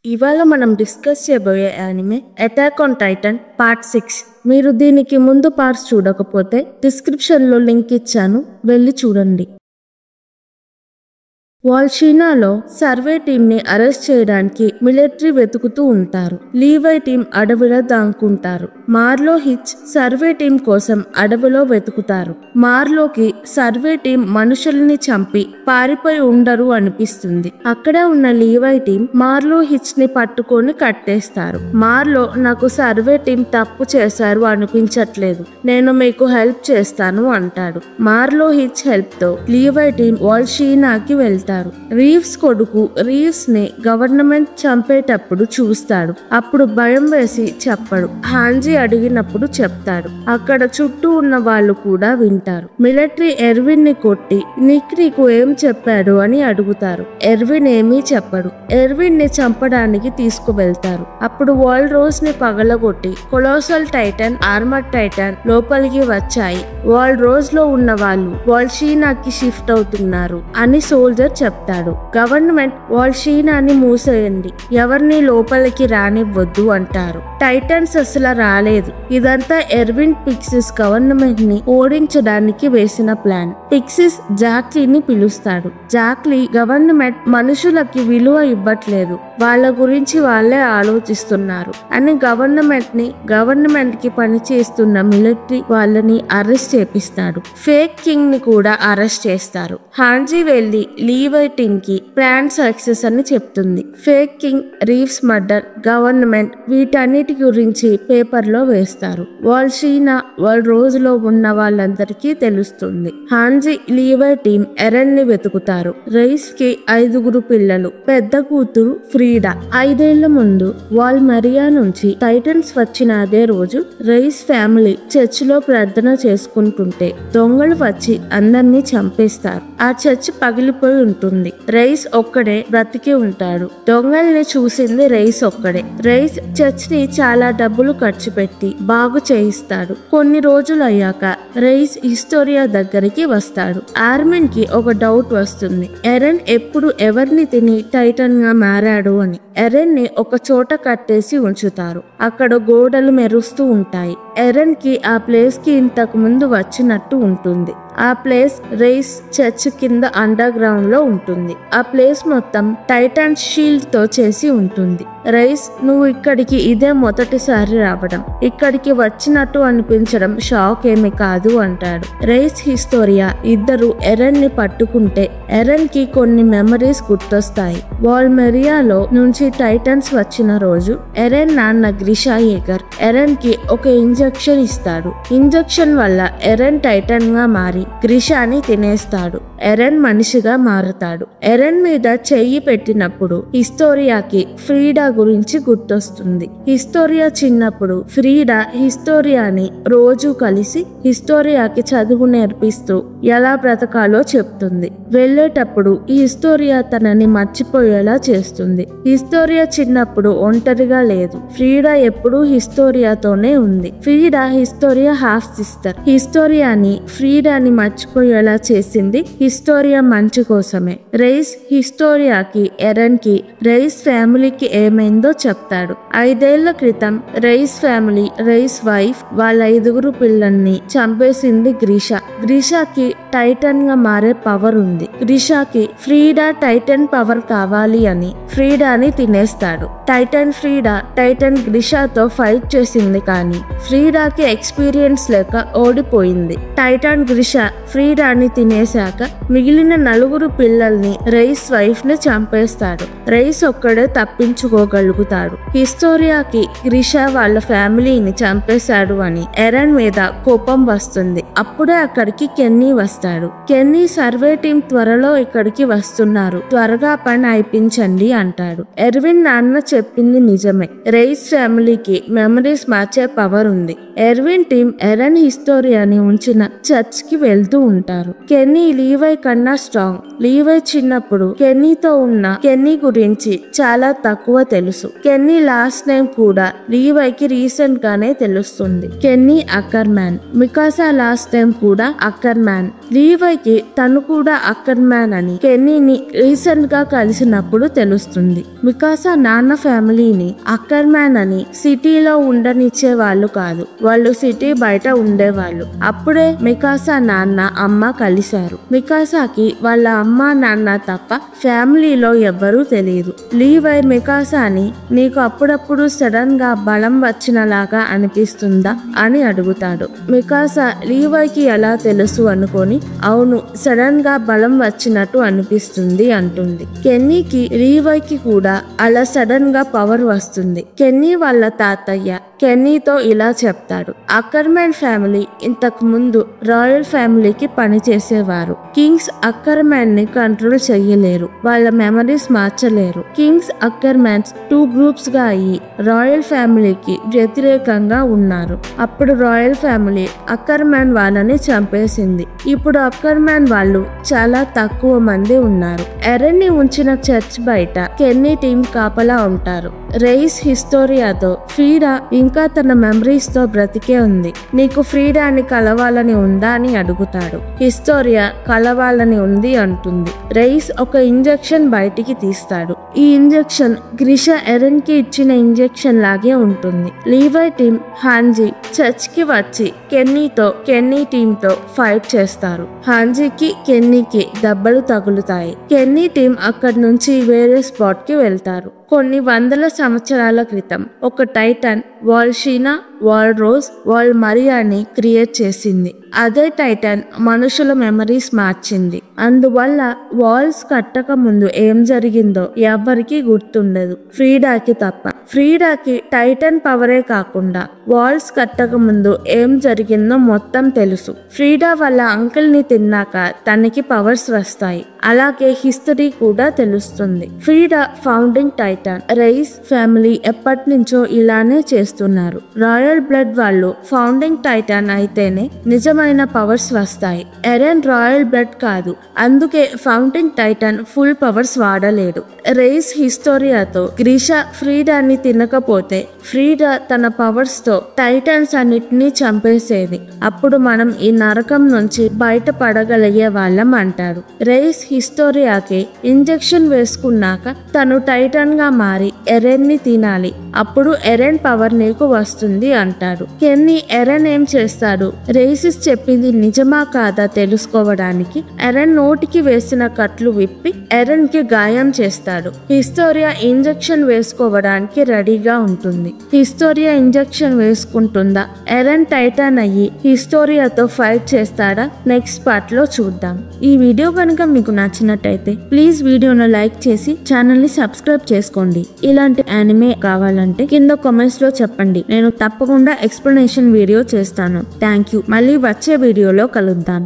ఇవాళ మనం డిస్కస్ చేయబోయే anime attack on Titan part 6. మీరు దీనికి ముందు పార్ట్స్ చూడకపోతే డిస్క్రిప్షన్లో లింక్ ఇచ్చాను, వెళ్ళి చూడండి. వాల్షీనాలో సర్వే టీంని అరెస్ట్ చేయడానికి మిలిటరీ వెతుకుతూ ఉంటారు. లీవై టీం అడవిలో దాక్కుంటారు. మార్లో హిచ్ సర్వే టీం కోసం అడవిలో వెతుకుతారు. మార్లోకి సర్వే టీం మనుషుల్ని చంపి పారిపోయి ఉండరు అనిపిస్తుంది. అక్కడే ఉన్న లీవై టీం మార్లో హిచ్ ని పట్టుకొని కట్టేస్తారు. మార్లో నాకు సర్వే టీం తప్పు చేశారు అనిపించట్లేదు, నేను మీకు హెల్ప్ చేస్తాను అంటాడు. మార్లో హిచ్ హెల్ప్ తో లీవై టీం వాల్షీనాకి వెళ్తారు. రీవ్స్ కొడుకు రీవ్స్ ని గవర్నమెంట్ చంపేటప్పుడు చూస్తాడు. అప్పుడు భయం వేసి చెప్పడు. హాంజీ అడిగినప్పుడు చెప్తాడు. అక్కడ చుట్టూ ఉన్న వాళ్ళు కూడా వింటారు. మిలిటరీ ఎర్విన్ ని కొట్టి నీకు ఏం చెప్పాడు అని అడుగుతారు. ఎర్విన్ ఏమీ చెప్పడు. ఎర్విన్ ని చంపడానికి తీసుకువెళ్తారు. అప్పుడు వరల్డ్ రోజ్ ని పగలగొట్టి కొలోసల్ టైటన్, ఆర్మర్ టైటన్ లోపలికి వచ్చాయి. వరల్డ్ రోజ్ లో ఉన్న వాళ్ళు వాల్షీనాకి షిఫ్ట్ అవుతున్నారు అని సోల్జర్ చెప్తాడు. గవర్నమెంట్ వాల్షీనాని మూసేయండి, ఎవరిని లోపలికి రానివ్వద్దు అంటారు. టైటన్స్ అసలు రాలేదు. ఇదంతా ఎర్విన్ పిక్సిస్ గవర్నమెంట్ ని ఓడించడానికి వేసిన ప్లాన్. పిక్సిస్ జాక్లీని పిలుస్తాడు. జాక్లీ గవర్నమెంట్ మనుషులకి విలువ ఇవ్వట్లేదు, వాళ్ళ గురించి వాళ్ళే ఆలోచిస్తున్నారు అని గవర్నమెంట్ కి పని చేస్తున్న మిలిటరీ వాళ్ళని అరెస్ట్ చేపిస్తాడు. ఫేక్ కింగ్ ని కూడా అరెస్ట్ చేస్తారు. హాంజీ వెళ్లి లీవై టీమ్ కి ప్లాన్ సక్సెస్ అని చెప్తుంది. Fake king, Reeves murder, government వీటన్నిటి గురించి పేపర్ లో వేస్తారు. వాల్షీనా వరల్డ్ రోజ్ లో ఉన్న వాళ్ళందరికీ తెలుస్తుంది. హాంజీ, లీవై టీమ్ ఎరెన్ ని వెతుకుతారు. రైస్ కి 5 పిల్లలు. పెద్ద కూతురు ఫ్రీడా. 5 ఏళ్ల ముందు వాల్మరియా నుంచి టైటన్స్ వచ్చిన అదే రోజు రైస్ ఫ్యామిలీ చర్చ్ లో ప్రార్థన చేసుకుంటుంటే దొంగలు వచ్చి అందరినీ చంపేస్తారు. ఆ చర్చ్ పగిలిపోయి ఉంటుంది. రైస్ ఒక్కడే బ్రతికి ఉంటాడు. దొంగల్ని చూసింది రైస్ ఒక్కడే. రైస్ చర్చ్ ని చాలా డబ్బులు ఖర్చు పెట్టి బాగు చేయిస్తాడు. కొన్ని రోజులు అయ్యాక రైస్ హిస్టోరియా దగ్గరికి వస్తాడు. ఆర్మిన్ కి ఒక డౌట్ వస్తుంది. ఎరెన్ ఎప్పుడు ఎవరిని తిని టైటన్ గా మారాడు అని. ఎరెన్ ని ఒక చోట కట్టేసి ఉంచుతారు. అక్కడ గోడలు మెరుస్తూ ఉంటాయి. ఎరెన్ కి ఆ ప్లేస్ కి ఇంతకు ముందు వచ్చినట్టు ఉంటుంది. ఆ ప్లేస్ రైస్ చర్చ్ కింద అండర్ గ్రౌండ్ లో ఉంటుంది. ఆ ప్లేస్ మొత్తం టైటాన్ షీల్డ్ తో చేసి ఉంటుంది. రైస్, నువ్వు ఇక్కడికి ఇదే మొదటిసారి రావడం, ఇక్కడికి వచ్చినట్టు అనిపించడం షాక్ ఏమి కాదు అంటాడు. రైస్, హిస్టోరియా ఇద్దరు ఎరెన్ ని పట్టుకుంటే ఎరెన్ కి కొన్ని మెమరీస్ గుర్తొస్తాయి. వాల్మెరియాలో నుంచి టైటన్స్ వచ్చిన రోజు ఎరెన్ నాన్న గ్రిషా ఏగర్ ఎరెన్ కి ఒక ఇంజెక్షన్ ఇస్తాడు. ఇంజెక్షన్ వల్ల ఎరెన్ టైటన్ గా మారి గ్రిషాని తినేస్తాడు. ఎరెన్ మనిషిగా మారుతాడు. ఎరెన్ మీద చెయ్యి పెట్టినప్పుడు హిస్టోరియాకి ఫ్రీడా గురించి గుర్తొస్తుంది. హిస్టోరియా చిన్నప్పుడు ఫ్రీడా హిస్టోరియాని రోజు కలిసి హిస్టోరియాకి చదువు నేర్పిస్తూ ఎలా బ్రతకాలో చెప్తుంది. వెళ్ళేటప్పుడు హిస్టోరియా తనని మర్చిపోయేలా చేస్తుంది. హిస్టోరియా చిన్నప్పుడు ఒంటరిగా లేదు. ఫ్రీడా ఎప్పుడూ హిస్టోరియాతోనే ఉంది. Frieda hysteria half sister. హిస్టోరియాని ఫ్రీడాని మర్చిపోయేలా చేసింది హిస్టోరియా మంచి కోసమే. రైస్ హిస్టోరియాకి, ఎరెన్ కి, రైస్ ఫ్యామిలీకి ఏమైందో చెప్తాడు. 5 ఏళ్ల క్రితం రైస్ ఫ్యామిలీ, రైస్ వైఫ్ వాళ్ళ 5 పిల్లల్ని చంపేసింది గ్రిషా. గ్రిషాకి టైటన్ గా మారే పవర్ ఉంది. గ్రిషాకి ఫ్రీడా టైటన్ పవర్ కావాలి అని ఫ్రీడాని తినేస్తాడు. ఫ్రీడా టైటన్ గ్రిషాతో ఫైట్ చేసింది, కానీ ఫ్రీడాకి ఎక్స్పీరియన్స్ లేక ఓడిపోయింది. టైటన్ గ్రిషా ఫ్రీడాని తినేశాక మిగిలిన 4 పిల్లల్ని రైస్ వైఫ్ ని చంపేస్తాడు. రైస్ ఒక్కడే తప్పించుకోగలుగుతాడు. హిస్టోరియాకి గ్రిషా వాళ్ళ ఫ్యామిలీని చంపేశాడు అని ఎరెన్ మీద కోపం వస్తుంది. అప్పుడే అక్కడికి కెన్నీ వస్తాడు. కెన్నీ, సర్వే టీం త్వరలో ఇక్కడికి వస్తున్నారు, త్వరగా పని అయిపించండి అంటాడు. ఎర్విన్ నాన్న చెప్పింది నిజమే. రైస్ ఫ్యామిలీకి మెమరీస్ మార్చే పవర్ ఉంది. ఎర్విన్ టీం ఎరెన్ హిస్టోరియాని ఉంచిన చర్చ్ కి వెళ్తూ ఉంటారు. కెన్నీ లీవై కన్నా స్ట్రాంగ్. లీవై చిన్నప్పుడు కెన్నీతో ఉన్న కెన్నీ గురించి చాలా తక్కువ తెలుసు. కెన్నీ లాస్ట్ నేమ్ కూడా లీవైకి రీసెంట్ గానే తెలుస్తుంది. Kenny Ackerman. Mikasa last name కూడా అక్కర్ మ్యాన్. లీవైకి తను కూడా అక్కర్మ్యాన్ అని కెన్నీని రీసెంట్ గా కలిసినప్పుడు తెలుస్తుంది. మికాసా నాన్న ఫ్యామిలీని అక్కర్మ్యాన్ అని సిటీలో ఉండనిచ్చే వాళ్ళు కాదు, వాళ్ళు సిటీ బయట ఉండేవాళ్ళు. అప్పుడే మికాసా నాన్న అమ్మ కలిశారు. మికాసాకి వాళ్ళ అమ్మ నాన్న తప్ప ఫ్యామిలీలో ఎవ్వరూ తెలియదు. లీవై మికాసాని నీకు అప్పుడప్పుడు సడన్ గా బలం వచ్చినలాగా అనిపిస్తుందా అని అడుగుతాడు. మికాసా లీవైకి ఎలా తెలుసు అనుకొని అవును సడన్ గా బలం వచ్చినట్టు అనిపిస్తుంది అంటుంది. కెన్నీకి లీవైకి కూడా అలా సడన్ గా పవర్ వస్తుంది. కెన్నీ వాళ్ళ తాతయ్య కెన్నీతో ఇలా చెప్తాడు. అక్కర్మ్యాన్ ఫ్యామిలీ ఇంతకు ముందు రాయల్ ఫ్యామిలీకి పని చేసేవారు. కింగ్స్ అక్కర్మ్యాన్ ని కంట్రోల్ చెయ్యలేరు, వాళ్ళ మెమరీస్ మార్చలేరు. కింగ్స్ అక్కర్మ్యాన్స్ 2 గ్రూప్స్ గా అయ్యి రాయల్ ఫ్యామిలీకి వ్యతిరేకంగా ఉన్నారు. అప్పుడు రాయల్ ఫ్యామిలీ అక్కర్మ్యాన్ వాళ్ళని చంపేసింది. ఇప్పుడు అక్కర్మ్యాన్ వాళ్ళు చాలా తక్కువ మంది ఉన్నారు. ఎరెన్ ని ఉంచిన చర్చ్ బయట కెన్నీ టీం కాపలా ఉంటారు. రైస్ హిస్టోరియాతో ఫ్రీడా ఇంకా తన మెమరీస్ తో బ్రతికే ఉంది. నీకు ఫ్రీడాని కలవాలని ఉందా అని అడుగుతాడు. హిస్టోరియా కలవాలని ఉంది అంటుంది. రైస్ ఒక ఇంజెక్షన్ బయటికి తీస్తాడు. ఈ ఇంజెక్షన్ గ్రిషా ఎరెన్ కి ఇచ్చిన ఇంజెక్షన్ లాగే ఉంటుంది. లీవై టీం హాంజీ చర్చ్ కి వచ్చి కెన్నీ టీమ్ తో ఫైట్ చేస్తారు. హాంజీకి కెన్నీకి దెబ్బలు తగులుతాయి. కెన్నీ టీం అక్కడి నుంచి వేరే స్పాట్ కి వెళ్తారు. కొన్ని వందల సంవత్సరాల క్రితం ఒక టైటన్ వాల్షీనా, వాల్రోజ్, వాల్మరియాని క్రియేట్ చేసింది. అదే టైటన్ మనుషుల మెమరీస్ మార్చింది. అందువల్ల వాల్స్ కట్టక ముందు ఏం జరిగిందో ఎవ్వరికీ గుర్తుండదు, ఫ్రీడాకి తప్ప. ఫ్రీడాకి టైటన్ పవరే కాకుండా వాల్స్ కట్టక ముందు ఏం జరిగిందో మొత్తం తెలుసు. ఫ్రీడా వాళ్ళ అంకుల్ ని తిన్నాక తనకి పవర్స్ వస్తాయి. అలాగే హిస్టరీ కూడా తెలుస్తుంది. Frieda founding titan. Reiss family ఎప్పటి నుంచో ఇలానే చేస్తున్నారు. రాయల్ బ్లడ్ వాళ్ళు ఫౌండింగ్ టైటన్ అయితేనే నిజమైన పవర్స్ వస్తాయి. ఎరెన్ రాయల్ బ్లడ్ కాదు, అందుకే ఫౌండింగ్ టైటన్ ఫుల్ పవర్స్ వాడలేడు. రైస్ హిస్టోరియాతో గ్రిషా ఫ్రీడాని తినకపోతే ఫ్రీడా తన పవర్స్ తో టైటన్స్ అన్నిటినీ చంపేసేది. అప్పుడు మనం ఈ నరకం నుంచి బయటపడగలిగే వాళ్ళం అంటాడు. రైస్ హిస్టోరియాకి ఇంజెక్షన్ వేసుకున్నాక తను టైటన్ గా మారి ఎరెన్ ని తినాలి, అప్పుడు ఎరెన్ పవర్ నీకు వస్తుంది అంటాడు. కెన్నీ ఎరెన్ ఏం చేస్తాడు? రైసిస్ చెప్పింది నిజమా కాదా తెలుసుకోవడానికి ఎరెన్ నోటికి వేసిన కట్లు విప్పి ఎరెన్ కి గాయం చేస్తాడు. హిస్టోరియా ఇంజెక్షన్ వేసుకోవడానికి రెడీగా ఉంటుంది. హిస్టోరియా ఇంజెక్షన్ వేసుకుంటుందా? ఎరెన్ టైటన్ అయ్యి హిస్టోరియాతో ఫైట్ చేస్తాడా? నెక్స్ట్ పార్ట్ లో చూద్దాం. ఈ వీడియో కనుక మీకు నచ్చినట్టయితే ప్లీజ్ వీడియోను లైక్ చేసి ఛానల్ ని సబ్స్క్రైబ్ చేసుకోండి. ఇలాంటి యానిమే కావాలంటే కింద కామెంట్స్ లో చెప్పండి, నేను తప్పకుండా ఎక్స్ప్లెనేషన్ వీడియో చేస్తాను. Thank you. మళ్ళీ వచ్చే వీడియోలో కలుద్దాం.